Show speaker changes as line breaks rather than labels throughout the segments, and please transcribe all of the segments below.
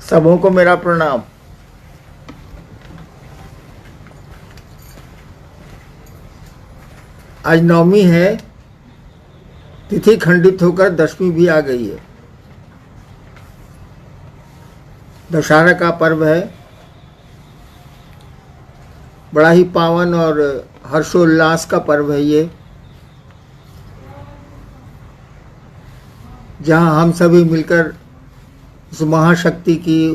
सबों को मेरा प्रणाम। आज नवमी है, तिथि खंडित होकर दशमी भी आ गई है। दशहरा का पर्व है, बड़ा ही पावन और हर्षोल्लास का पर्व है ये, जहाँ हम सभी मिलकर उस महाशक्ति की,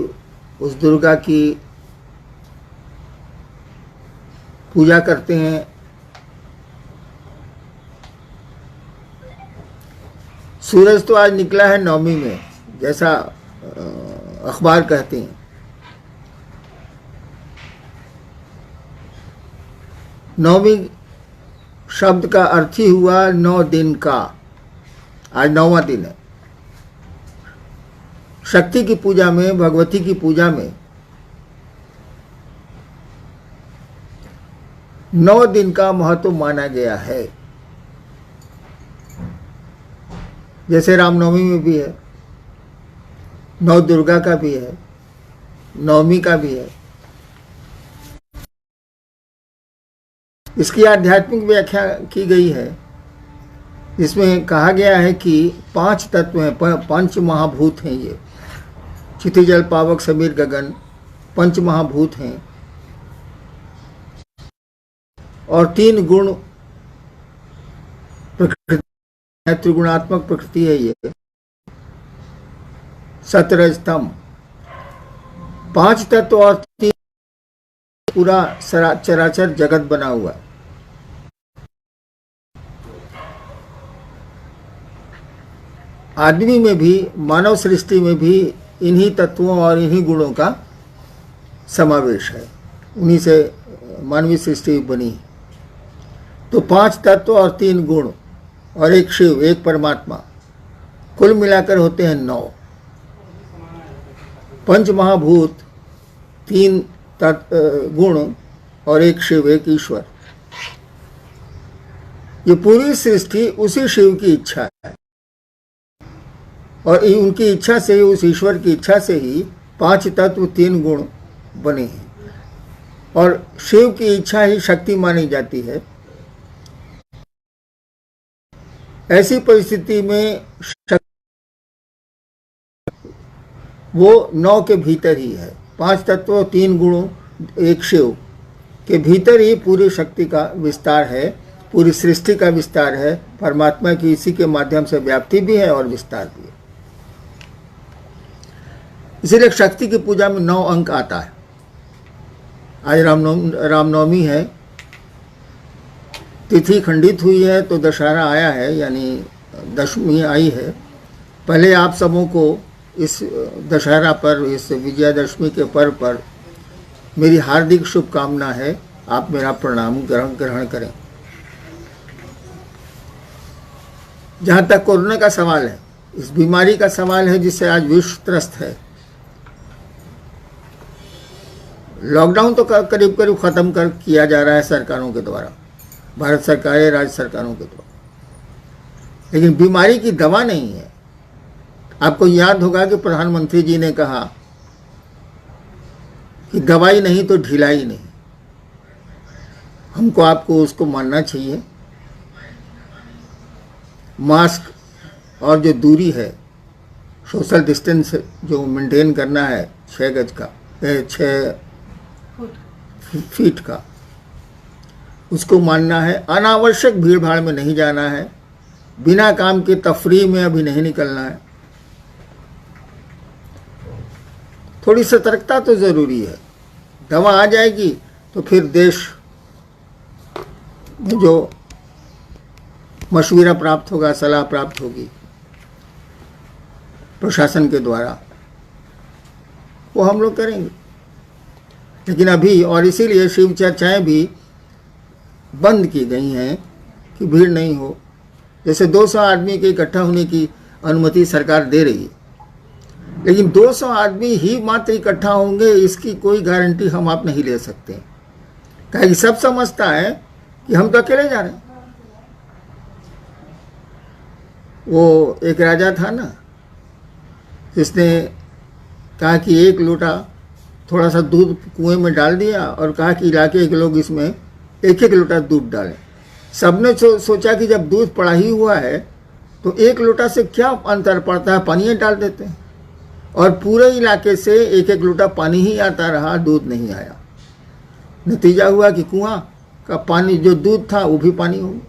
उस दुर्गा की पूजा करते हैं। सूरज तो आज निकला है नवमी में, जैसा अखबार कहते हैं। नवमी शब्द का अर्थ ही हुआ 9 दिन का। आज 9वां दिन है। शक्ति की पूजा में, भगवती की पूजा में 9 दिन का महत्व माना गया है। जैसे रामनवमी में भी है, नौ दुर्गा का भी है, नवमी का भी है। इसकी आध्यात्मिक व्याख्या की गई है, जिसमें कहा गया है कि 5 तत्व हैं, 5 महाभूत हैं ये। क्षिति जल पावक समीर गगन 5 महाभूत हैं, और 3 गुण प्रकृति, त्रिगुणात्मक प्रकृति है ये। सतरजतम 5 तत्व और 3 पूरा चराचर जगत बना हुआ। आदमी में भी, मानव सृष्टि में भी इन्हीं तत्वों और इन्हीं गुणों का समावेश है। उन्हीं से मानवीय सृष्टि बनी। तो 5 तत्व और 3 गुण और एक शिव, एक परमात्मा, कुल मिलाकर होते हैं 9। 5 महाभूत, 3 गुण और एक शिव, एक ईश्वर। ये पूरी सृष्टि उसी शिव की इच्छा है, और उनकी इच्छा से ही, उस ईश्वर की इच्छा से ही 5 तत्व 3 गुण बने हैं। और शिव की इच्छा ही शक्ति मानी जाती है। ऐसी परिस्थिति में वो 9 के भीतर ही है। 5 तत्व 3 गुणों एक शिव के भीतर ही पूरी शक्ति का विस्तार है, पूरी सृष्टि का विस्तार है। परमात्मा की इसी के माध्यम से व्याप्ति भी है और विस्तार भी है। इसीलिए शक्ति की पूजा में 9 अंक आता है। आज रामनवमी है, तिथि खंडित हुई है, तो दशहरा आया है, यानी दशमी आई है। पहले आप सबों को इस दशहरा पर, इस विजयादशमी के पर्व पर मेरी हार्दिक शुभकामना है। आप मेरा प्रणाम ग्रहण करें। जहाँ तक कोरोना का सवाल है, इस बीमारी का सवाल है जिससे आज विश्व त्रस्त है। लॉकडाउन तो करीब करीब ख़त्म किया जा रहा है सरकारों के द्वारा, भारत सरकार, राज्य सरकारों के द्वारा, लेकिन बीमारी की दवा नहीं है। आपको याद होगा कि प्रधानमंत्री जी ने कहा कि दवाई नहीं तो ढिलाई नहीं। हमको आपको उसको मानना चाहिए। मास्क और जो दूरी है, सोशल डिस्टेंस जो मेंटेन करना है 6 गज का, 6 फीट का, उसको मानना है। अनावश्यक भीड़ भाड़ में नहीं जाना है। बिना काम के तफरीह में अभी नहीं निकलना है। थोड़ी सतर्कता तो ज़रूरी है। दवा आ जाएगी तो फिर देश में जो मशवरा प्राप्त होगा, सलाह प्राप्त होगी प्रशासन के द्वारा, वो हम लोग करेंगे। लेकिन अभी, और इसीलिए शिव चर्चाएँ भी बंद की गई हैं कि भीड़ नहीं हो। जैसे 200 आदमी के इकट्ठा होने की अनुमति सरकार दे रही है, लेकिन 200 आदमी ही मात्र इकट्ठा होंगे, इसकी कोई गारंटी हम आप नहीं ले सकते। क्योंकि सब समझता है कि हम तो अकेले जा रहे हैं। वो एक राजा था ना, जिसने कहा कि 1 लोटा थोड़ा सा दूध कुएं में डाल दिया और कहा कि इलाके के लोग इसमें 1-1 लोटा दूध डालें। सबने सोचा कि जब दूध पड़ा ही हुआ है तो 1 लोटा से क्या अंतर पड़ता है, पानी डाल देते हैं। और पूरे इलाके से 1-1 लोटा पानी ही आता रहा, दूध नहीं आया। नतीजा हुआ कि कुआं का पानी जो दूध था वो भी पानी हो गया।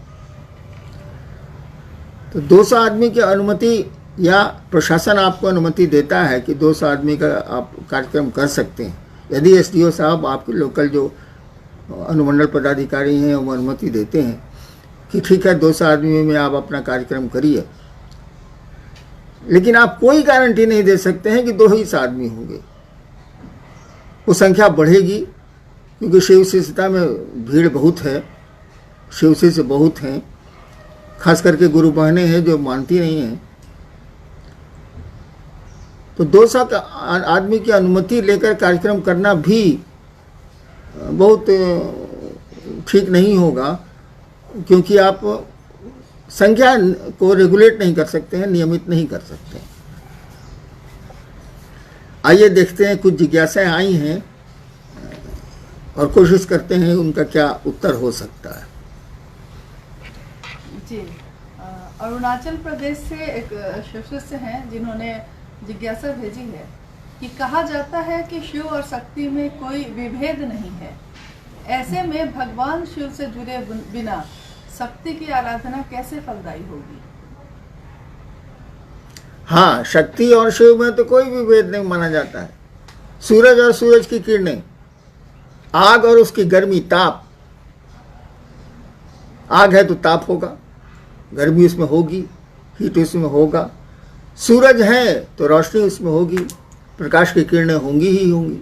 तो 200 आदमी की अनुमति या प्रशासन आपको अनुमति देता है कि 200 आदमी का आप कार्यक्रम कर सकते हैं। यदि एसडीओ साहब आपके लोकल जो अनुमंडल पदाधिकारी हैं वो अनुमति देते हैं कि ठीक है 200 आदमी में आप अपना कार्यक्रम करिए, लेकिन आप कोई गारंटी नहीं दे सकते हैं कि 2 ही आदमी होंगे। वो संख्या बढ़ेगी क्योंकि शिव शिष्यता में भीड़ बहुत है, शिव शिष्य बहुत हैं, खास करके गुरु बहनें हैं जो मानती नहीं हैं। तो 200 आदमी की अनुमति लेकर कार्यक्रम करना भी बहुत ठीक नहीं होगा, क्योंकि आप संख्या को रेगुलेट नहीं कर सकते हैं, नियमित नहीं कर सकते। आइए देखते हैं, कुछ जिज्ञासाएं आई हैं और कोशिश करते हैं उनका क्या उत्तर हो सकता है।
जी, अरुणाचल प्रदेश से एक शिष्य हैं जिन्होंने जिज्ञासा भेजी है कि कहा जाता है कि शिव और शक्ति में कोई विभेद नहीं है, ऐसे में भगवान शिव से जुड़े बिना शक्ति की आराधना कैसे फलदायी होगी?
हाँ, शक्ति और शिव में तो कोई विभेद नहीं माना जाता है। सूरज और सूरज की किरणें, आग और उसकी गर्मी, ताप। आग है तो ताप होगा, गर्मी उसमें होगी, हीट उसमें होगा। सूरज है तो रोशनी उसमें होगी, प्रकाश की किरणें होंगी ही होंगी।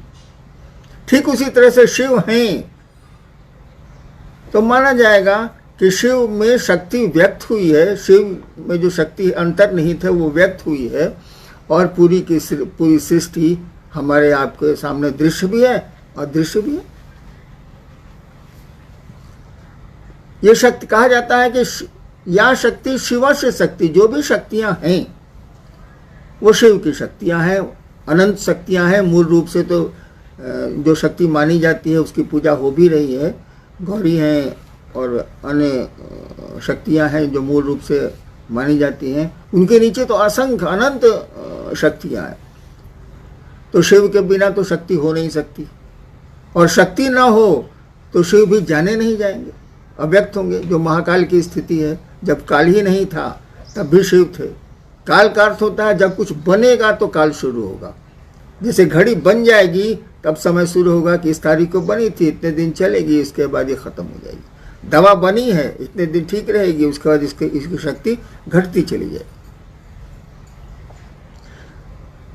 ठीक उसी तरह से शिव हैं तो माना जाएगा कि शिव में शक्ति व्यक्त हुई है, शिव में जो शक्ति अंतर्निहित है वो व्यक्त हुई है, और पूरी सृष्टि हमारे आपके सामने दृश्य भी है और दृश्य भी है। ये शक्ति कहा जाता है कि या शक्ति शिवा से शक्ति, जो भी शक्तियां हैं वो शिव की शक्तियां हैं, अनंत शक्तियां हैं। मूल रूप से तो जो शक्ति मानी जाती है उसकी पूजा हो भी रही है, गौरी हैं और अन्य शक्तियां हैं जो मूल रूप से मानी जाती हैं। उनके नीचे तो असंख्य अनंत शक्तियां हैं। तो शिव के बिना तो शक्ति हो नहीं सकती, और शक्ति ना हो तो शिव भी जाने नहीं जाएंगे, अव्यक्त होंगे। जो महाकाल की स्थिति है, जब काल ही नहीं था तब भी शिव थे। काल का अर्थ होता है जब कुछ बनेगा तो काल शुरू होगा। जैसे घड़ी बन जाएगी तब समय शुरू होगा कि इस तारीख को बनी थी, इतने दिन चलेगी, इसके बाद ये खत्म हो जाएगी। दवा बनी है, इतने दिन ठीक रहेगी, उसके बाद इसकी शक्ति घटती चली जाएगी।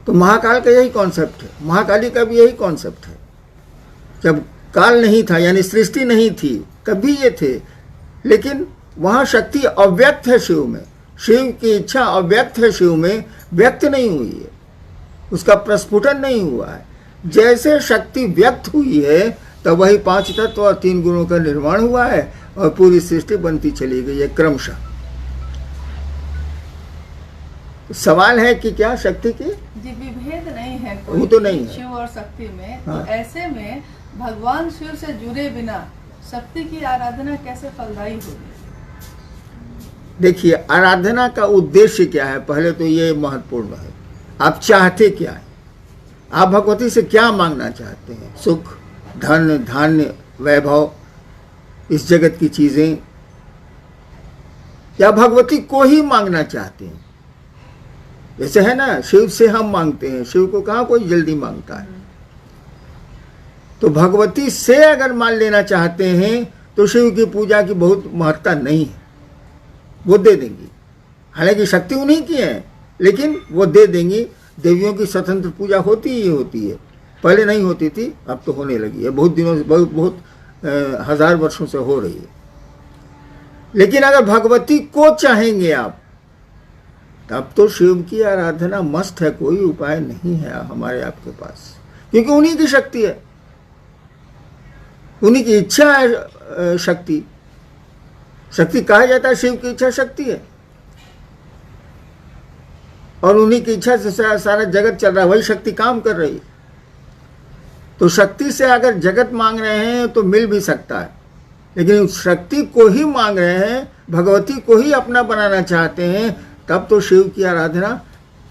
तो महाकाल का यही कॉन्सेप्ट है, महाकाली का भी यही कॉन्सेप्ट है। जब काल नहीं था यानी सृष्टि नहीं थी तब भी ये थे, लेकिन वहां शक्ति अव्यक्त है शिव में। शिव की इच्छा अव्यक्त है, शिव में व्यक्त नहीं हुई है, उसका प्रस्फुटन नहीं हुआ है। जैसे शक्ति व्यक्त हुई है तब वही 5 तत्व और 3 गुणों का निर्माण हुआ है और पूरी सृष्टि बनती चली गई है क्रमशः। सवाल है कि क्या शक्ति की
जी विभेद नहीं है कोई,
वो तो नहीं है
शिव और शक्ति में।
हाँ।
तो ऐसे में भगवान शिव से जुड़े बिना शक्ति की आराधना कैसे फलदायी होगी?
देखिए, आराधना का उद्देश्य क्या है, पहले तो ये महत्वपूर्ण है। आप चाहते क्या है, आप भगवती से क्या मांगना चाहते हैं? सुख, धन, धान्य, वैभव, इस जगत की चीजें, या भगवती को ही मांगना चाहते हैं? जैसे है ना, शिव से हम मांगते हैं, शिव को कहाँ कोई जल्दी मांगता है। तो भगवती से अगर मान लेना चाहते हैं तो शिव की पूजा की बहुत महत्ता नहीं है, वो दे देंगी। हालांकि शक्ति उन्हीं की है, लेकिन वो दे देंगी। देवियों की स्वतंत्र पूजा होती ही होती है, पहले नहीं होती थी, अब तो होने लगी है, बहुत दिनों से, बहुत हजार वर्षों से हो रही है। लेकिन अगर भगवती को चाहेंगे आप, तब तो शिव की आराधना मस्त है, कोई उपाय नहीं है हमारे आपके पास, क्योंकि उन्हीं की शक्ति है, उन्हीं की इच्छा है। शक्ति कहा जाता है शिव की इच्छा शक्ति है। और उन्हीं की इच्छा से सारा जगत चल रहा है, वही शक्ति काम कर रही है। तो शक्ति से अगर जगत मांग रहे हैं तो मिल भी सकता है, लेकिन उस शक्ति को ही मांग रहे हैं, भगवती को ही अपना बनाना चाहते हैं, तब तो शिव की आराधना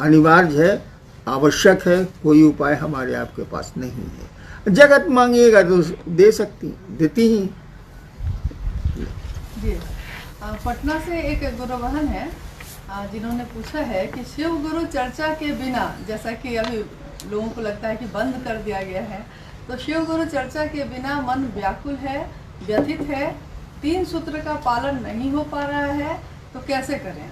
अनिवार्य है, आवश्यक है। कोई उपाय हमारे आपके पास नहीं है। जगत मांगिएगा तो दे सकती, देती ही।
जी, पटना से एक गुरु बहन है जिन्होंने पूछा है कि शिव गुरु चर्चा के बिना, जैसा कि अभी लोगों को लगता है कि बंद कर दिया गया है, तो शिव गुरु चर्चा के बिना मन व्याकुल है, व्यथित है, 3 सूत्र का पालन नहीं हो पा रहा है, तो कैसे करें?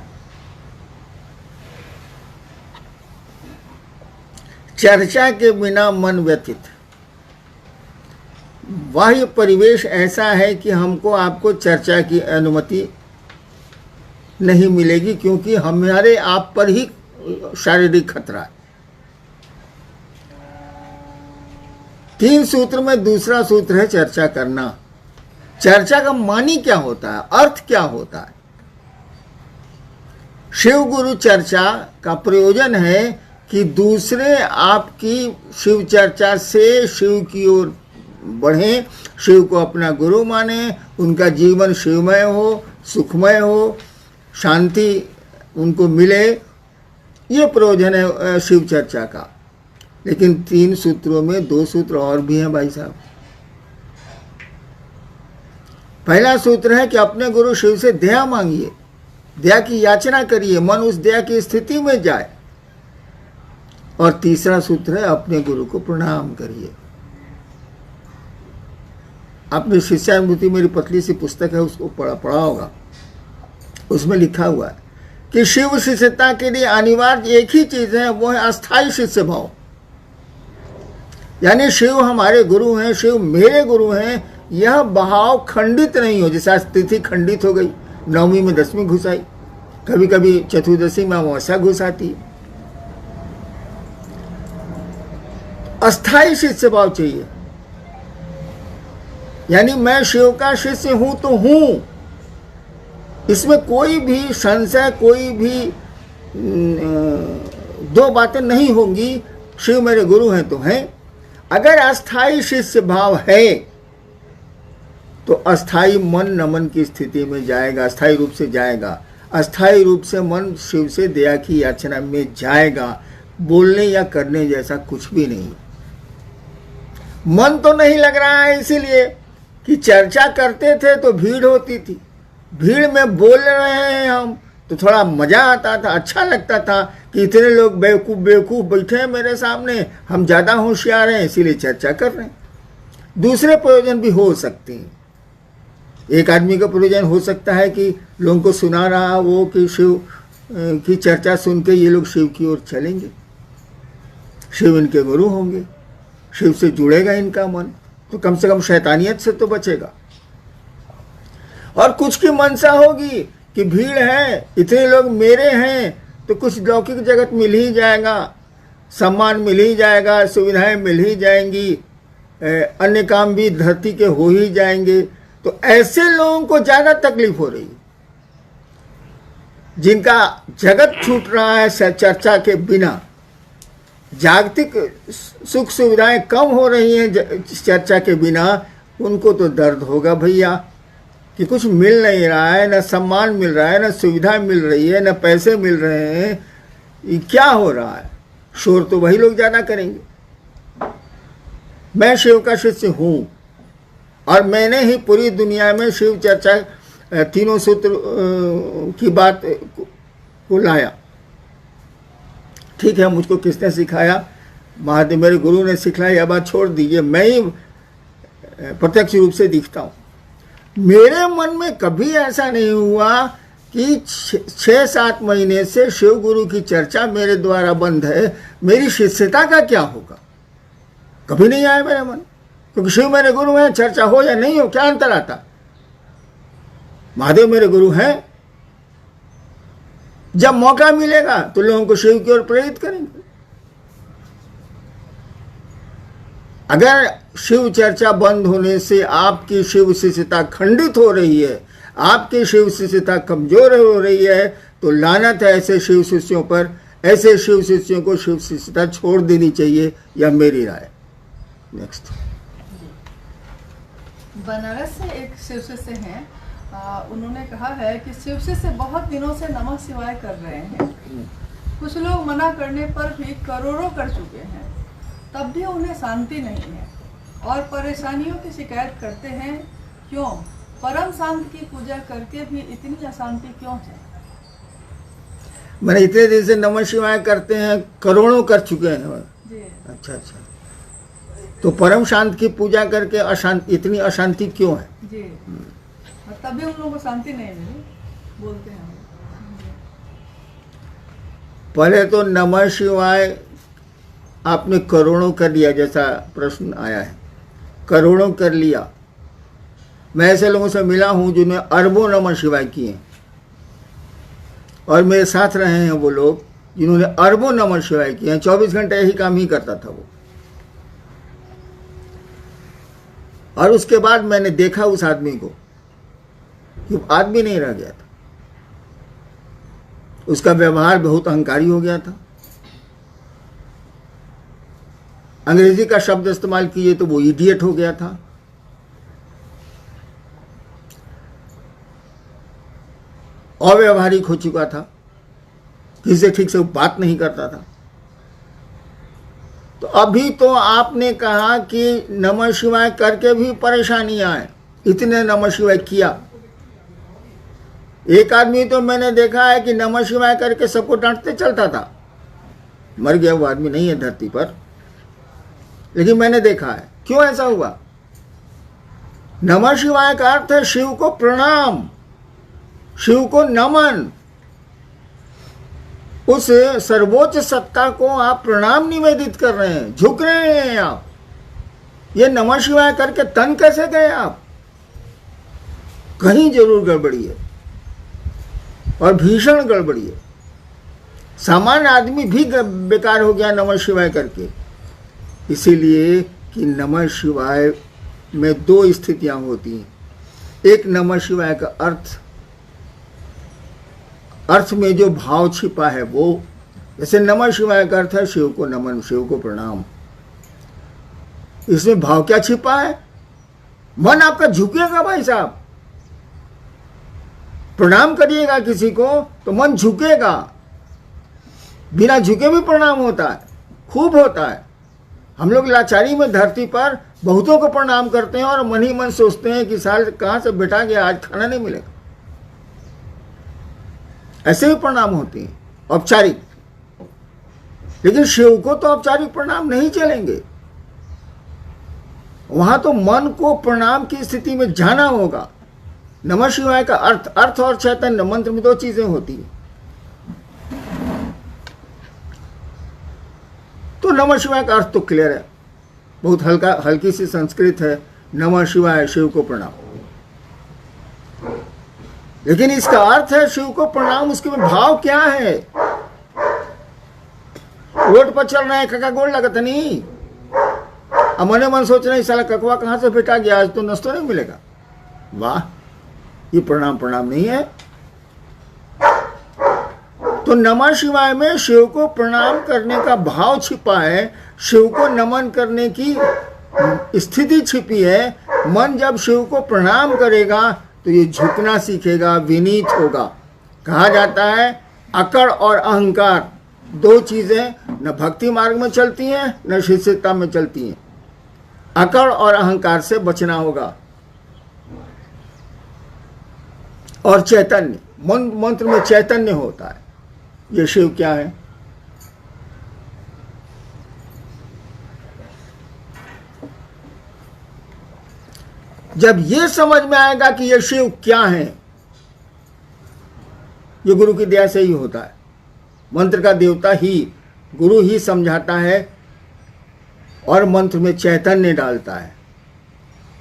चर्चा के बिना मन व्यथित, बाह्य परिवेश ऐसा है कि हमको आपको चर्चा की अनुमति नहीं मिलेगी, क्योंकि हमारे आप पर ही शारीरिक खतरा है। 3 सूत्र में दूसरा सूत्र है चर्चा करना। चर्चा का मानी क्या होता है, अर्थ क्या होता है? शिव गुरु चर्चा का प्रयोजन है कि दूसरे आपकी शिव चर्चा से शिव की ओर बढ़ें, शिव को अपना गुरु माने, उनका जीवन शिवमय हो, सुखमय हो, शांति उनको मिले, ये प्रयोजन है शिव चर्चा का। लेकिन 3 सूत्रों में 2 सूत्र और भी हैं भाई साहब। पहला सूत्र है कि अपने गुरु शिव से दया मांगिए, दया की याचना करिए, मन उस दया की स्थिति में जाए। और तीसरा सूत्र है अपने गुरु को प्रणाम करिए। आपने शिष्यानुभूति, मेरी पतली सी पुस्तक है, उसको पढ़ा होगा। उसमें लिखा हुआ है कि शिव शिष्यता के लिए अनिवार्य एक ही चीज है, वो है अस्थायी शिष्य भाव। यानी शिव हमारे गुरु हैं, शिव मेरे गुरु हैं, यह भाव खंडित नहीं हो। जैसे आज तिथि खंडित हो गई, 9वीं में 10वीं घुस आई, कभी कभी चतुर्दशी में अमावस्या घुस आती है। अस्थायी शिष्य भाव चाहिए, यानी मैं शिव का शिष्य हूं तो हूं, इसमें कोई भी संशय, कोई भी 2 बातें नहीं होंगी। शिव मेरे गुरु हैं तो हैं। अगर अस्थायी शिष्य भाव है तो अस्थायी मन नमन की स्थिति में जाएगा, अस्थायी रूप से जाएगा। अस्थायी रूप से मन शिव से दया की याचना में जाएगा। बोलने या करने जैसा कुछ भी नहीं। मन तो नहीं लग रहा है, इसीलिए कि चर्चा करते थे तो भीड़ होती थी, भीड़ में बोल रहे हैं हम तो थोड़ा मजा आता था, अच्छा लगता था कि इतने लोग बेवकूफ़ बैठे हैं मेरे सामने, हम ज़्यादा होशियार हैं, इसीलिए चर्चा कर रहे हैं। दूसरे प्रयोजन भी हो सकते हैं। एक आदमी का प्रयोजन हो सकता है कि लोगों को सुना रहा वो कि शिव की चर्चा सुन के ये लोग शिव की ओर चलेंगे, शिव इनके गुरु होंगे, शिव से जुड़ेगा इनका मन, तो कम से कम शैतानियत से तो बचेगा। और कुछ की मनसा होगी कि भीड़ है, इतने लोग मेरे हैं, तो कुछ लौकिक जगत मिल ही जाएगा, सम्मान मिल ही जाएगा, सुविधाएं मिल ही जाएंगी, अन्य काम भी धरती के हो ही जाएंगे। तो ऐसे लोगों को ज़्यादा तकलीफ हो रही है, जिनका जगत छूट रहा है चर्चा के बिना, जागतिक सुख सुविधाएं कम हो रही हैं चर्चा के बिना, उनको तो दर्द होगा भैया कि कुछ मिल नहीं रहा है, न सम्मान मिल रहा है, न सुविधा मिल रही है, न पैसे मिल रहे हैं, ये क्या हो रहा है। शोर तो वही लोग ज़्यादा करेंगे। मैं शिव का शिष्य हूँ और मैंने ही पूरी दुनिया में शिव चर्चा 3 सूत्र की बात को लाया। ठीक है, मुझको किसने सिखाया? महादेव मेरे गुरु ने सिखाया, यह बात छोड़ दीजिए, मैं ही प्रत्यक्ष रूप से दिखता हूँ। मेरे मन में कभी ऐसा नहीं हुआ कि 6-7 महीने से शिव गुरु की चर्चा मेरे द्वारा बंद है, मेरी शिष्यता का क्या होगा, कभी नहीं आया मेरे मन। क्योंकि शिव मेरे गुरु हैं, चर्चा हो या नहीं हो क्या अंतर आता। महादेव मेरे गुरु हैं, जब मौका मिलेगा तो लोगों को शिव की ओर प्रेरित करेंगे। अगर शिव चर्चा बंद होने से आपकी शिव शिष्यता खंडित हो रही है, आपकी शिव शिष्यता कमजोर हो रही है, तो लानत है ऐसे शिव शिष्यों पर, ऐसे शिव शिष्यों को शिव शिष्यता छोड़ देनी चाहिए, यह मेरी राय। नेक्स्ट।
बनारस से एक शिव शिष्य हैं, उन्होंने कहा है कि शिव शिष्य बहुत दिनों से नमः शिवाय कर रहे हैं, कुछ लोग मना करने पर भी करोड़ों कर चुके हैं, तब भी उन्हें शांति नहीं है और परेशानियों की शिकायत करते हैं। क्यों? परम शांत की पूजा करके भी इतनी अशांति क्यों है?
मैंने इतने दिन से नमः शिवाय करते हैं, करोड़ों कर चुके हैं
जी।
अच्छा अच्छा, तो परम शांत की पूजा करके अशांति, इतनी अशांति क्यों है?
जी, और तभी उन लोगों को शांति नहीं मिली, बोलते हैं।
पहले तो नमः शिवाय आपने करोड़ों कर लिया, जैसा प्रश्न आया है, करोड़ों कर लिया। मैं ऐसे लोगों से मिला हूं जिन्होंने अरबों नमः शिवाय किए, और मेरे साथ रहे हैं वो लोग जिन्होंने अरबों नमः शिवाय किए हैं। 24 घंटे यही काम ही करता था वो। और उसके बाद मैंने देखा उस आदमी को कि आदमी नहीं रह गया था, उसका व्यवहार बहुत अहंकारी हो गया था। अंग्रेजी का शब्द इस्तेमाल कीजिए तो वो इडियट हो गया था। अव्यवहारिक हो चुका था, किसी से ठीक से बात नहीं करता था। तो अभी तो आपने कहा कि नमः शिवाय करके भी परेशानियां आए, इतने नमः शिवाय किया। एक आदमी तो मैंने देखा है कि नमः शिवाय करके सबको डांटते चलता था, मर गया वो आदमी नहीं है धरती पर, लेकिन मैंने देखा है। क्यों ऐसा हुआ? नमः शिवाय का अर्थ है शिव को प्रणाम, शिव को नमन। उस सर्वोच्च सत्ता को आप प्रणाम निवेदित कर रहे हैं, झुक रहे हैं आप। ये नमः शिवाय करके तन कैसे गए आप? कहीं जरूर गड़बड़ी है, और भीषण गड़बड़ी है। सामान्य आदमी भी बेकार हो गया नमः शिवाय करके। इसीलिए कि नमः शिवाय में दो स्थितियां होती हैं। एक, नमः शिवाय का अर्थ में जो भाव छिपा है वो, जैसे नमः शिवाय का अर्थ है शिव को नमन, शिव को प्रणाम। इसमें भाव क्या छिपा है? मन आपका झुकेगा भाई साहब। प्रणाम करिएगा किसी को तो मन झुकेगा। बिना झुके भी प्रणाम होता है, खूब होता है। हम लोग लाचारी में धरती पर बहुतों को प्रणाम करते हैं और मन ही मन सोचते हैं कि साल कहां से बैठा गया, आज खाना नहीं मिलेगा। ऐसे भी प्रणाम होते हैं औपचारिक, लेकिन शिव को तो औपचारिक प्रणाम नहीं चलेंगे। वहां तो मन को प्रणाम की स्थिति में जाना होगा। नमः शिवाय का अर्थ और चैतन्य मंत्र में दो चीजें होती हैं। तो नमः शिवाय का अर्थ तो क्लियर है, बहुत हल्की सी संस्कृत है, नमः शिवाय, शिव को प्रणाम। लेकिन इसका अर्थ है शिव को प्रणाम, उसके में भाव क्या है? रोड पर चल रहे हैं, कका गोड़ लगत नहीं, अब मने मन सोच रहे हैं साला ककवा कहां से बेटा गया, आज तो नाश्ता नहीं मिलेगा। वाह, ये प्रणाम नहीं है। तो नमः शिवाय में शिव को प्रणाम करने का भाव छिपा है, शिव को नमन करने की स्थिति छिपी है। मन जब शिव को प्रणाम करेगा तो ये झुकना सीखेगा, विनीत होगा। कहा जाता है अकड़ और अहंकार दो चीजें न भक्ति मार्ग में चलती हैं न शिष्यता में चलती हैं। अकड़ और अहंकार से बचना होगा। और चैतन्य, मंत्र में चैतन्य होता है। ये शिव क्या है? जब ये समझ में आएगा कि ये शिव क्या है, ये गुरु की दया से ही होता है। मंत्र का देवता ही, गुरु ही समझाता है और मंत्र में चैतन्य डालता है।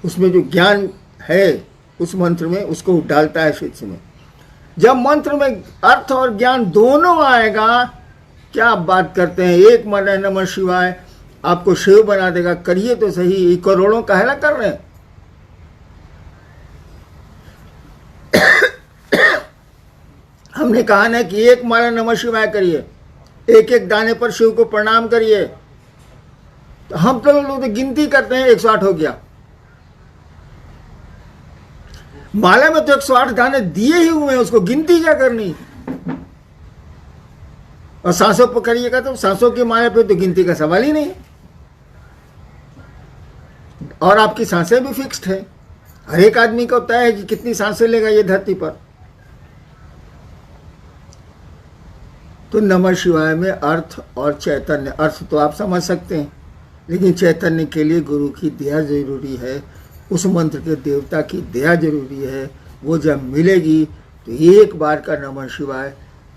उसमें जो ज्ञान है उस मंत्र में, उसको डालता है शिष्य में। जब मंत्र में अर्थ और ज्ञान दोनों आएगा, क्या आप बात करते हैं, एक मन है नमः शिवाय आपको शिव बना देगा। करिए तो सही, ये करोड़ों काहेला कर रहे हैं। हमने कहा ना कि एक माला नमः शिवाय करिए, एक एक दाने पर शिव को प्रणाम करिए। तो हम तो लोग तो गिनती करते हैं 108 हो गया। माला में तो 108 दाने दिए ही हुए हैं, उसको गिनती क्या करनी। और सांसों पर करिएगा तो सांसों की माला पे तो गिनती का सवाल ही नहीं। और आपकी सांसें भी फिक्स्ड है, हर एक आदमी को तय है कि कितनी सांसें लेगा ये धरती पर। तो नमः शिवाय में अर्थ और चैतन्य, अर्थ तो आप समझ सकते हैं, लेकिन चैतन्य के लिए गुरु की दया जरूरी है, उस मंत्र के देवता की दया जरूरी है। वो जब मिलेगी तो एक बार का नमः शिवाय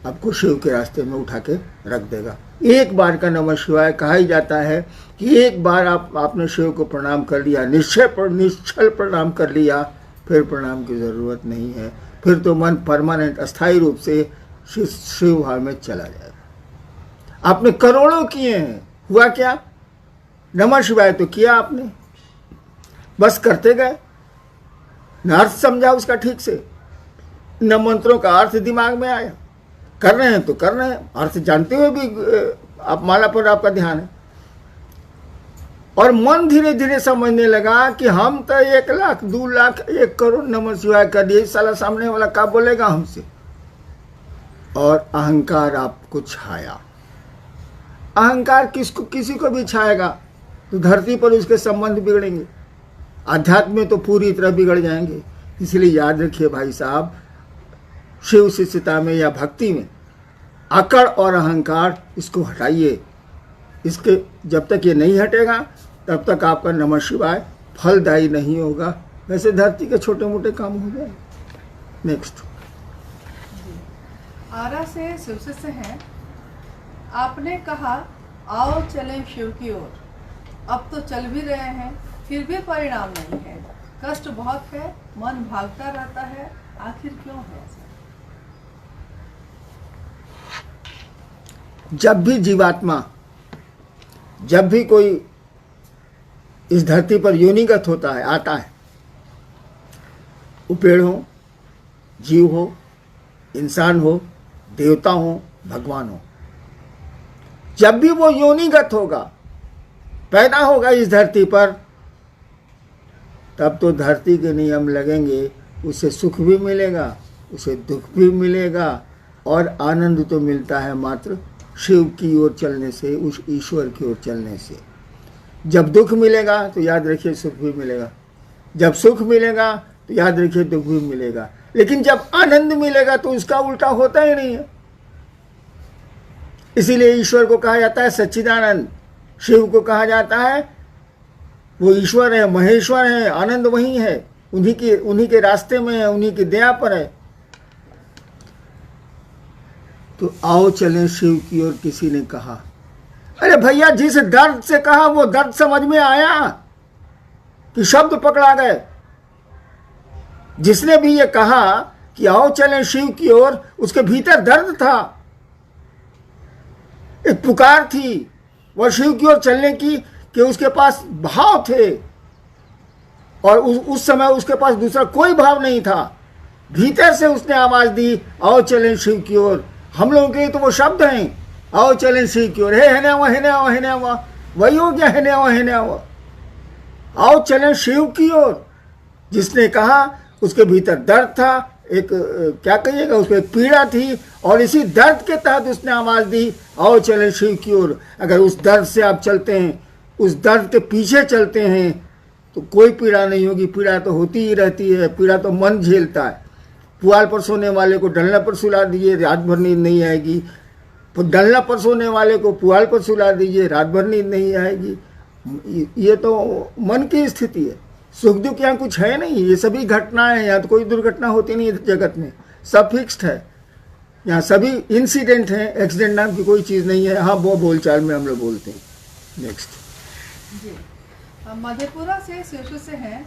आपको शिव के रास्ते में उठा के रख देगा। एक बार का नमः शिवाय कहा ही जाता है कि एक बार आपने शिव को प्रणाम कर लिया, निश्चल प्रणाम कर लिया, फिर प्रणाम की ज़रूरत नहीं है। फिर तो मन परमानेंट अस्थायी रूप से शिव भाव में चला जाएगा। आपने करोड़ों किए हैं, हुआ क्या? नमः शिवाय तो किया आपने, बस करते गए, न अर्थ समझा उसका ठीक से, न मंत्रों का अर्थ दिमाग में आया। कर रहे हैं तो कर रहे हैं, अर्थ जानते हुए भी आप माला पर आपका ध्यान है। और मन धीरे धीरे समझने लगा कि हम तो 1 लाख 2 लाख 1 करोड़ नमः शिवाय कर दिए, साला सामने वाला क्या बोलेगा हमसे। और अहंकार आपको छाया। अहंकार किसी को भी छाएगा तो धरती पर उसके संबंध बिगड़ेंगे, आध्यात्म में तो पूरी तरह बिगड़ जाएंगे। इसलिए याद रखिए भाई साहब, शिव शिष्यता में या भक्ति में अकड़ और अहंकार इसको हटाइए। इसके जब तक ये नहीं हटेगा तब तक आपका नमः शिवाय फलदायी नहीं होगा। वैसे धरती के छोटे मोटे काम हो गए। नेक्स्ट।
आरा से शिव शिष्य हैं, आपने कहा आओ चलें शिव की ओर, अब तो चल भी रहे हैं फिर भी परिणाम नहीं है, कष्ट बहुत है, मन भागता रहता है, आखिर क्यों है ऐसा?
जब भी जीवात्मा, जब भी कोई इस धरती पर योनिगत होता है, आता है, वो पेड़ हो, जीव हो, इंसान हो, देवता हो, भगवान हो, जब भी वो योनिगत होगा, पैदा होगा इस धरती पर, तब तो धरती के नियम लगेंगे। उसे सुख भी मिलेगा, उसे दुख भी मिलेगा, और आनंद तो मिलता है मात्र शिव की ओर चलने से, उस ईश्वर की ओर चलने से। जब दुख मिलेगा तो याद रखिए सुख भी मिलेगा, जब सुख मिलेगा तो याद रखिए दुख भी मिलेगा। लेकिन जब आनंद मिलेगा तो उसका उल्टा होता ही नहीं है। इसीलिए ईश्वर को कहा जाता है सच्चिदानंद, शिव को कहा जाता है वो ईश्वर है, महेश्वर है, आनंद वही है, उन्हीं के रास्ते में है, उन्हीं की दया पर है। तो आओ चलें शिव की ओर किसी ने कहा। अरे भैया, जिस दर्द से कहा वो दर्द समझ में आया कि शब्द पकड़ा गए। जिसने भी ये कहा कि आओ चलें शिव की ओर, उसके भीतर दर्द था, एक पुकार थी वह शिव की ओर चलने की, कि उसके पास भाव थे, और उस समय उसके पास दूसरा कोई भाव नहीं था। भीतर से उसने आवाज दी, आओ चलें शिव की ओर। हम लोगों के लिए तो वो शब्द हैं, आओ चलें शिव की ओर, है ना हुआ, वही हो गया, है ना हुआ। आओ चलें शिव की ओर। जिसने कहा उसके भीतर दर्द था, एक क्या कहिएगा, उसको एक पीड़ा थी, और इसी दर्द के तहत उसने आवाज दी, आओ चलें शिव की ओर। अगर उस दर्द से आप चलते हैं, उस दर्द के पीछे चलते हैं, तो कोई पीड़ा नहीं होगी। पीड़ा तो होती ही रहती है, पीड़ा तो मन झेलता है। पुआल पर सोने वाले को डलना पर सुला दीजिए, रात भर नींद नहीं आएगी। डलना पर सोने वाले को पुआल पर सुला दीजिए, रात भर नींद नहीं आएगी। ये तो मन की स्थिति है। सुख दुख यहाँ कुछ है नहीं, ये सभी घटनाएं हैं। यहाँ तो कोई दुर्घटना होती नहीं है जगत में, सब फिक्स्ड है। यहाँ सभी इंसिडेंट हैं, एक्सीडेंट नाम की कोई चीज़ नहीं है। हाँ, वो बोलचाल में हम लोग बोलते हैं। नेक्स्ट
जी, मधेपुरा से शिशु से हैं,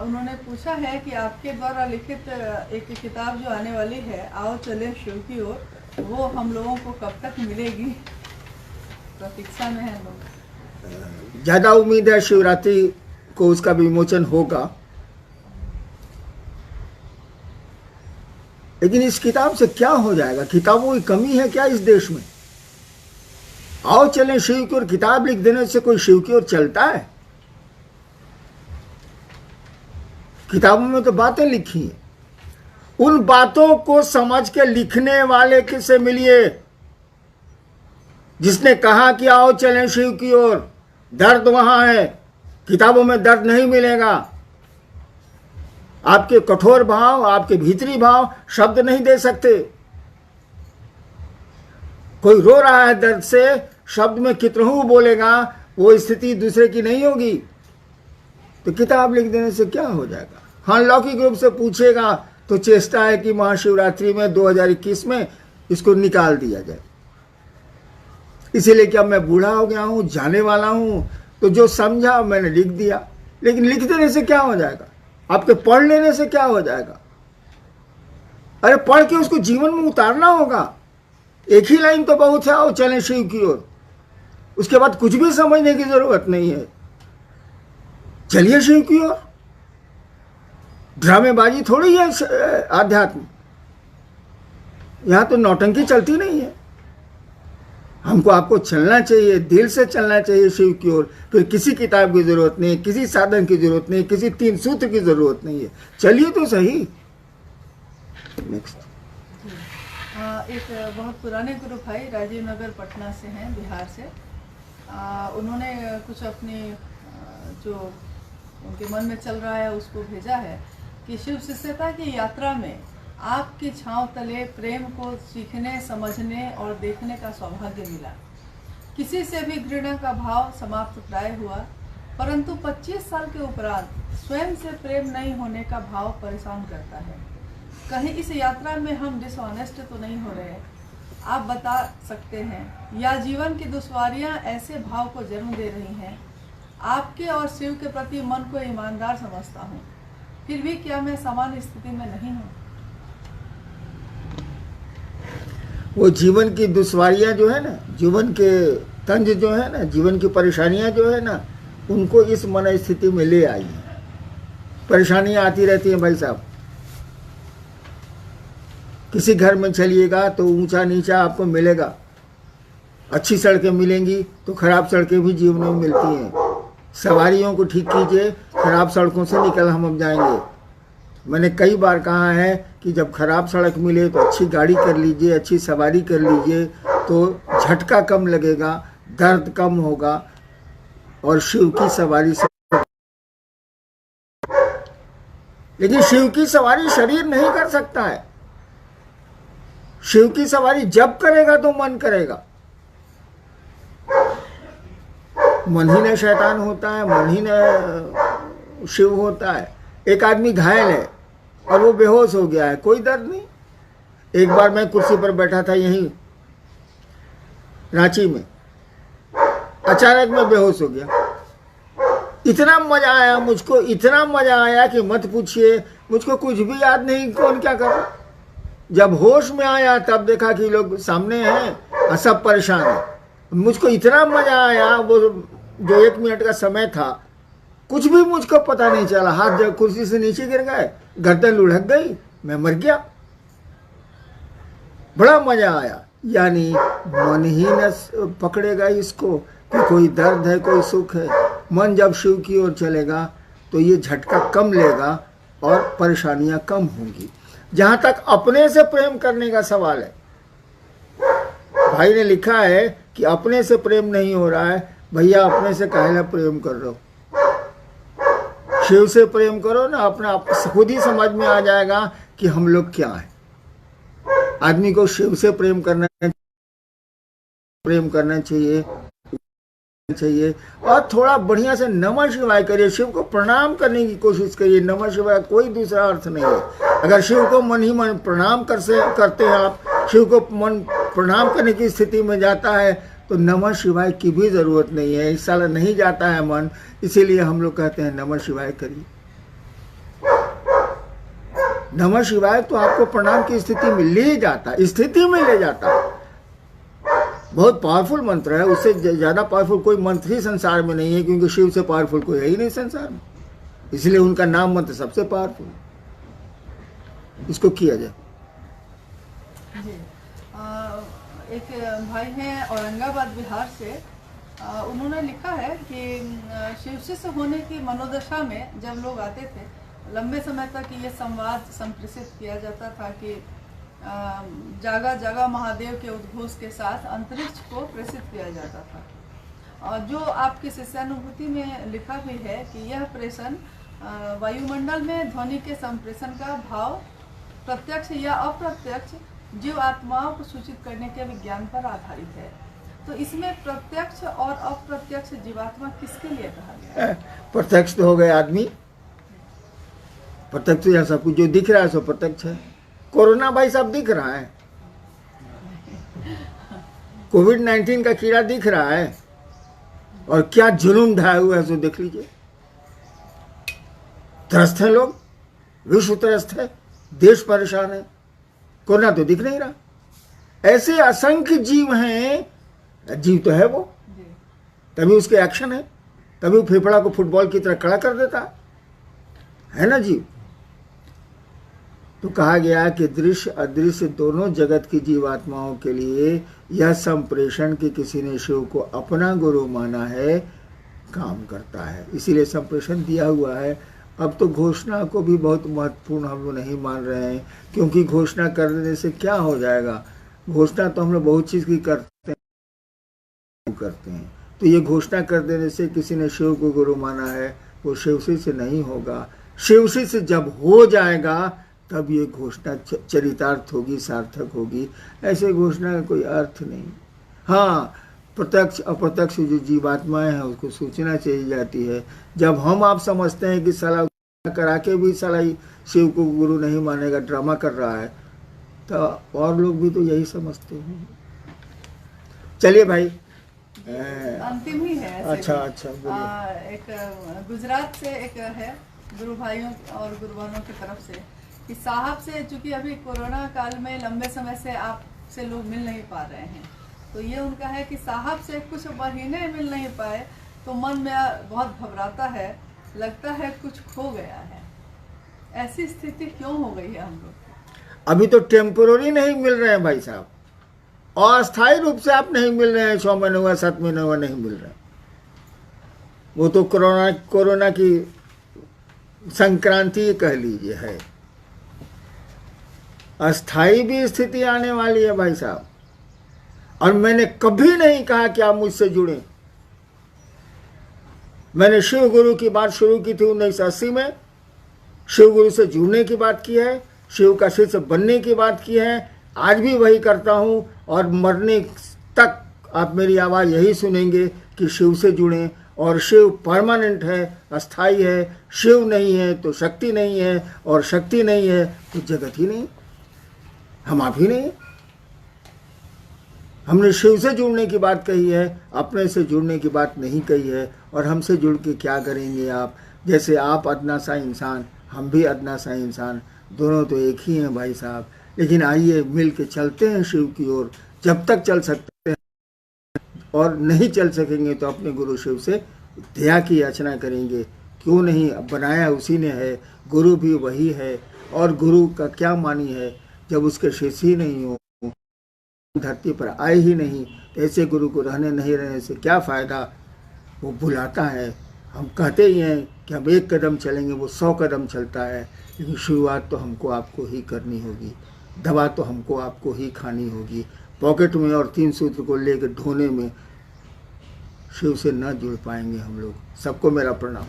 उन्होंने पूछा है कि आपके द्वारा लिखित एक किताब जो आने वाली है, आओ चले शिव की ओर, वो हम लोगों को कब तक मिलेगी? प्रतीक्षा में है लोग।
ज़्यादा उम्मीद है शिवरात्रि को उसका विमोचन होगा। लेकिन इस किताब से क्या हो जाएगा? किताबों की कमी है क्या इस देश में? आओ चलें शिव की ओर किताब लिख देने से कोई शिव की ओर चलता है? किताबों में तो बातें लिखी हैं, उन बातों को समझ के लिखने वाले किससे मिलिए जिसने कहा कि आओ चलें शिव की ओर। दर्द वहां है, किताबों में दर्द नहीं मिलेगा। आपके कठोर भाव, आपके भीतरी भाव शब्द नहीं दे सकते। कोई रो रहा है दर्द से, शब्द में कितनहू बोलेगा, वो स्थिति दूसरे की नहीं होगी। तो किताब लिख देने से क्या हो जाएगा? हाँ, लौकिक रूप से पूछेगा तो चेष्टा है कि महाशिवरात्रि में 2021 में इसको निकाल दिया जाए। इसीलिए कि अब मैं बूढ़ा हो गया हूं, जाने वाला हूं, तो जो समझा मैंने लिख दिया। लेकिन लिख देने से क्या हो जाएगा? आपके पढ़ लेने से क्या हो जाएगा? अरे पढ़ के उसको जीवन में उतारना होगा। एक ही लाइन तो बहुत है, आओ चलें शिव की ओर। उसके बाद कुछ भी समझने की जरूरत नहीं है, चलिए शिव की ओर। ड्रामेबाजी थोड़ी है आध्यात्म, यहां तो नौटंकी चलती नहीं है। हमको आपको चलना चाहिए, दिल से चलना चाहिए शिव की ओर। फिर किसी किताब की जरूरत नहीं, किसी साधन की जरूरत नहीं, किसी 3 सूत्र की जरूरत नहीं है। चलिए तो सही। नेक्स्ट।
एक बहुत पुराने गुरु भाई राजीव नगर पटना से हैं, बिहार से। उन्होंने कुछ अपनी जो उनके मन में चल रहा है उसको भेजा है कि शिव शिष्यता की यात्रा में आपकी छांव तले प्रेम को सीखने, समझने और देखने का सौभाग्य मिला। किसी से भी घृणा का भाव समाप्त प्राय हुआ, परंतु 25 साल के उपरांत स्वयं से प्रेम नहीं होने का भाव परेशान करता है। कहीं इस यात्रा में हम डिसऑनेस्ट तो नहीं हो रहे? आप बता सकते हैं, या जीवन की दुश्वारियां ऐसे भाव को जन्म दे रही हैं? आपके और शिव के प्रति मन को ईमानदार समझता हूँ, फिर भी क्या मैं समान स्थिति में नहीं हूँ?
वो जीवन की दुश्वारियां जो है ना, जीवन के तंज जो है ना, जीवन की परेशानियां जो है ना, उनको इस मन स्थिति में ले आई है। परेशानियां आती रहती हैं भाई साहब। किसी घर में चलिएगा तो ऊंचा नीचा आपको मिलेगा। अच्छी सड़कें मिलेंगी तो खराब सड़कें भी जीवन में मिलती हैं। सवारियों को ठीक कीजिए, खराब सड़कों से निकल हम अब जाएंगे। मैंने कई बार कहा है कि जब खराब सड़क मिले तो अच्छी गाड़ी कर लीजिए, अच्छी सवारी कर लीजिए, तो झटका कम लगेगा, दर्द कम होगा और शिव की सवारी से। लेकिन शिव की सवारी शरीर नहीं कर सकता है। शिव की सवारी जब करेगा तो मन करेगा। मन ही ने शैतान होता है, मन ही ने शिव होता है। एक आदमी घायल है और वो बेहोश हो गया है, कोई दर्द नहीं। एक बार मैं कुर्सी पर बैठा था यहीं रांची में, अचानक मैं बेहोश हो गया। इतना मजा आया मुझको, इतना मजा आया कि मत पूछिए। मुझको कुछ भी याद नहीं कौन क्या कर रहा। जब होश में आया तब देखा कि लोग सामने हैं और सब परेशान हैं। मुझको इतना मजा आया, वो जो 1 मिनट का समय था, कुछ भी मुझको पता नहीं चला। हाथ जब कुर्सी से नीचे गिर गए, गर्दन लुढ़क गई, मैं मर गया। बड़ा मजा आया। यानी मन ही न पकड़ेगा इसको कि कोई दर्द है, कोई सुख है। मन जब शिव की ओर चलेगा तो ये झटका कम लेगा और परेशानियां कम होंगी। जहां तक अपने से प्रेम करने का सवाल है, भाई ने लिखा है कि अपने से प्रेम नहीं हो रहा है। भैया अपने से काहे प्रेम कर रहे हो? शिव से प्रेम करो ना। अपना खुद ही समझ में आ जाएगा कि हम लोग क्या हैं। आदमी को शिव से प्रेम करना चाहिए और थोड़ा बढ़िया से नमः शिवाय करिए। शिव को प्रणाम करने की कोशिश करिए। नमः शिवाय कोई दूसरा अर्थ नहीं है। अगर शिव को मन ही मन प्रणाम करते हैं आप, शिव को मन प्रणाम करने की स्थिति में जाता है तो नमः शिवाय की भी जरूरत नहीं है। इस साल नहीं जाता है मन, इसीलिए हम लोग कहते हैं नमः शिवाय करिए। नमः शिवाय तो आपको प्रणाम की स्थिति में ले जाता है। बहुत पावरफुल मंत्र है, उससे ज्यादा पावरफुल कोई मंत्र ही संसार में नहीं है, क्योंकि शिव से पावरफुल कोई है ही नहीं संसार में। इसलिए उनका नाम मंत्र सबसे पावरफुल। इसको किया जाए।
जी। एक भाई हैं औरंगाबाद बिहार से, उन्होंने लिखा है कि शिव शिष्य होने की मनोदशा में जब लोग आते थे, लंबे समय तक ये संवाद संप्रेषित किया जाता था कि जागा जागा महादेव के उद्घोष के साथ अंतरिक्ष को प्रेषित किया जाता था। और जो आपकी शिष्यानुभूति में लिखा भी है कि यह प्रेषण वायुमंडल में ध्वनि के संप्रेषण का भाव प्रत्यक्ष या अप्रत्यक्ष जीव आत्माओं को सूचित करने के विज्ञान पर आधारित है। तो इसमें प्रत्यक्ष और अप्रत्यक्ष जीवात्मा किसके लिए कहा गया है?
प्रत्यक्ष तो हो गए आदमी, प्रत्यक्ष तो यह सब कुछ जो दिख रहा है सो प्रत्यक्ष है। कोरोना भाई साहब दिख रहा है, कोविड-19 का कीड़ा दिख रहा है, और क्या जुलूम ढाया हुआ है सो देख लीजिए। त्रस्त है लोग, विश्व त्रस्त है, देश परेशान है, कोरोना तो दिख नहीं रहा। ऐसे असंख्य जीव हैं, जीव तो है वो, तभी उसके एक्शन है, तभी वो फेफड़ा को फुटबॉल की तरह खड़ा कर देता है ना जीव। तो कहा गया कि दृश्य अदृश्य दोनों जगत की जीवात्माओं के लिए यह संप्रेषण कि किसी ने शिव को अपना गुरु माना है काम करता है, इसीलिए संप्रेषण दिया हुआ है। अब तो घोषणा को भी बहुत महत्वपूर्ण हम लोग नहीं मान रहे हैं, क्योंकि घोषणा करने से क्या हो जाएगा। घोषणा तो हम लोग बहुत चीज़ की करते हैं, तो ये घोषणा कर देने से किसी ने शिव को गुरु माना है वो शिवसी से नहीं होगा। शिवसी से जब हो जाएगा तब ये घोषणा चरितार्थ होगी, सार्थक होगी। ऐसे घोषणा का कोई अर्थ नहीं। हाँ, प्रत्यक्ष अप्रत्यक्ष जो जीवात्माएं हैं उसको सूचना चाहिए जाती है। जब हम आप समझते हैं कि साला करा के भी साला शिव को गुरु नहीं मानेगा, ड्रामा कर रहा है, तो और लोग भी तो यही समझते हैं। चलिए भाई,
अंतिम ही है ऐसे
अच्छा बोलिए।
एक गुजरात से एक है गुरु भाइयों और गुरु बहनों की तरफ से कि साहब से, चूंकि अभी कोरोना काल में लंबे समय से आपसे लोग मिल नहीं पा रहे हैं, तो ये उनका है कि साहब से कुछ महीने मिल नहीं पाए तो मन में बहुत घबराता है, लगता है कुछ खो गया है। ऐसी स्थिति क्यों हो गई है हम लोग?
अभी तो टेम्पोररी नहीं मिल रहे हैं भाई साहब, अस्थायी रूप से आप नहीं मिल रहे हैं। 6 महीने हुआ, 7 महीने हुआ नहीं मिल रहे। वो तो कोरोना की संक्रांति कह लीजिए है। अस्थायी भी स्थिति आने वाली है भाई साहब, और मैंने कभी नहीं कहा कि आप मुझसे जुड़ें। मैंने शिव गुरु की बात शुरू की थी 1980 में, शिव गुरु से जुड़ने की बात की है, शिव का शिष्य बनने की बात की है। आज भी वही करता हूं, और मरने तक आप मेरी आवाज़ यही सुनेंगे कि शिव से जुड़ें। और शिव परमानेंट है, अस्थाई है। शिव नहीं है तो शक्ति नहीं है, और शक्ति नहीं है तो जगत ही नहीं, हम आप ही नहीं। हमने शिव से जुड़ने की बात कही है, अपने से जुड़ने की बात नहीं कही है। और हमसे जुड़ के क्या करेंगे आप? जैसे आप अदना सा इंसान, हम भी अदना सा इंसान, दोनों तो एक ही हैं भाई साहब। लेकिन आइए मिल के चलते हैं शिव की ओर, जब तक चल सकते हैं। और नहीं चल सकेंगे तो अपने गुरु शिव से दया की याचना करेंगे। क्यों नहीं, बनाया उसी ने है, गुरु भी वही है। और गुरु का क्या मानी है जब उसके शिष्य ही नहीं हो, धरती पर आए ही नहीं, तो ऐसे गुरु को नहीं रहने से क्या फ़ायदा। वो बुलाता है, हम कहते ही हैं कि हम 1 कदम चलेंगे, वो 100 कदम चलता है। लेकिन शुरुआत तो हमको आपको ही करनी होगी, दवा तो हमको आपको ही खानी होगी। पॉकेट में और 3 सूत्र को लेकर ढोने में शिव से न जुड़ पाएंगे हम लोग। सबको मेरा प्रणाम।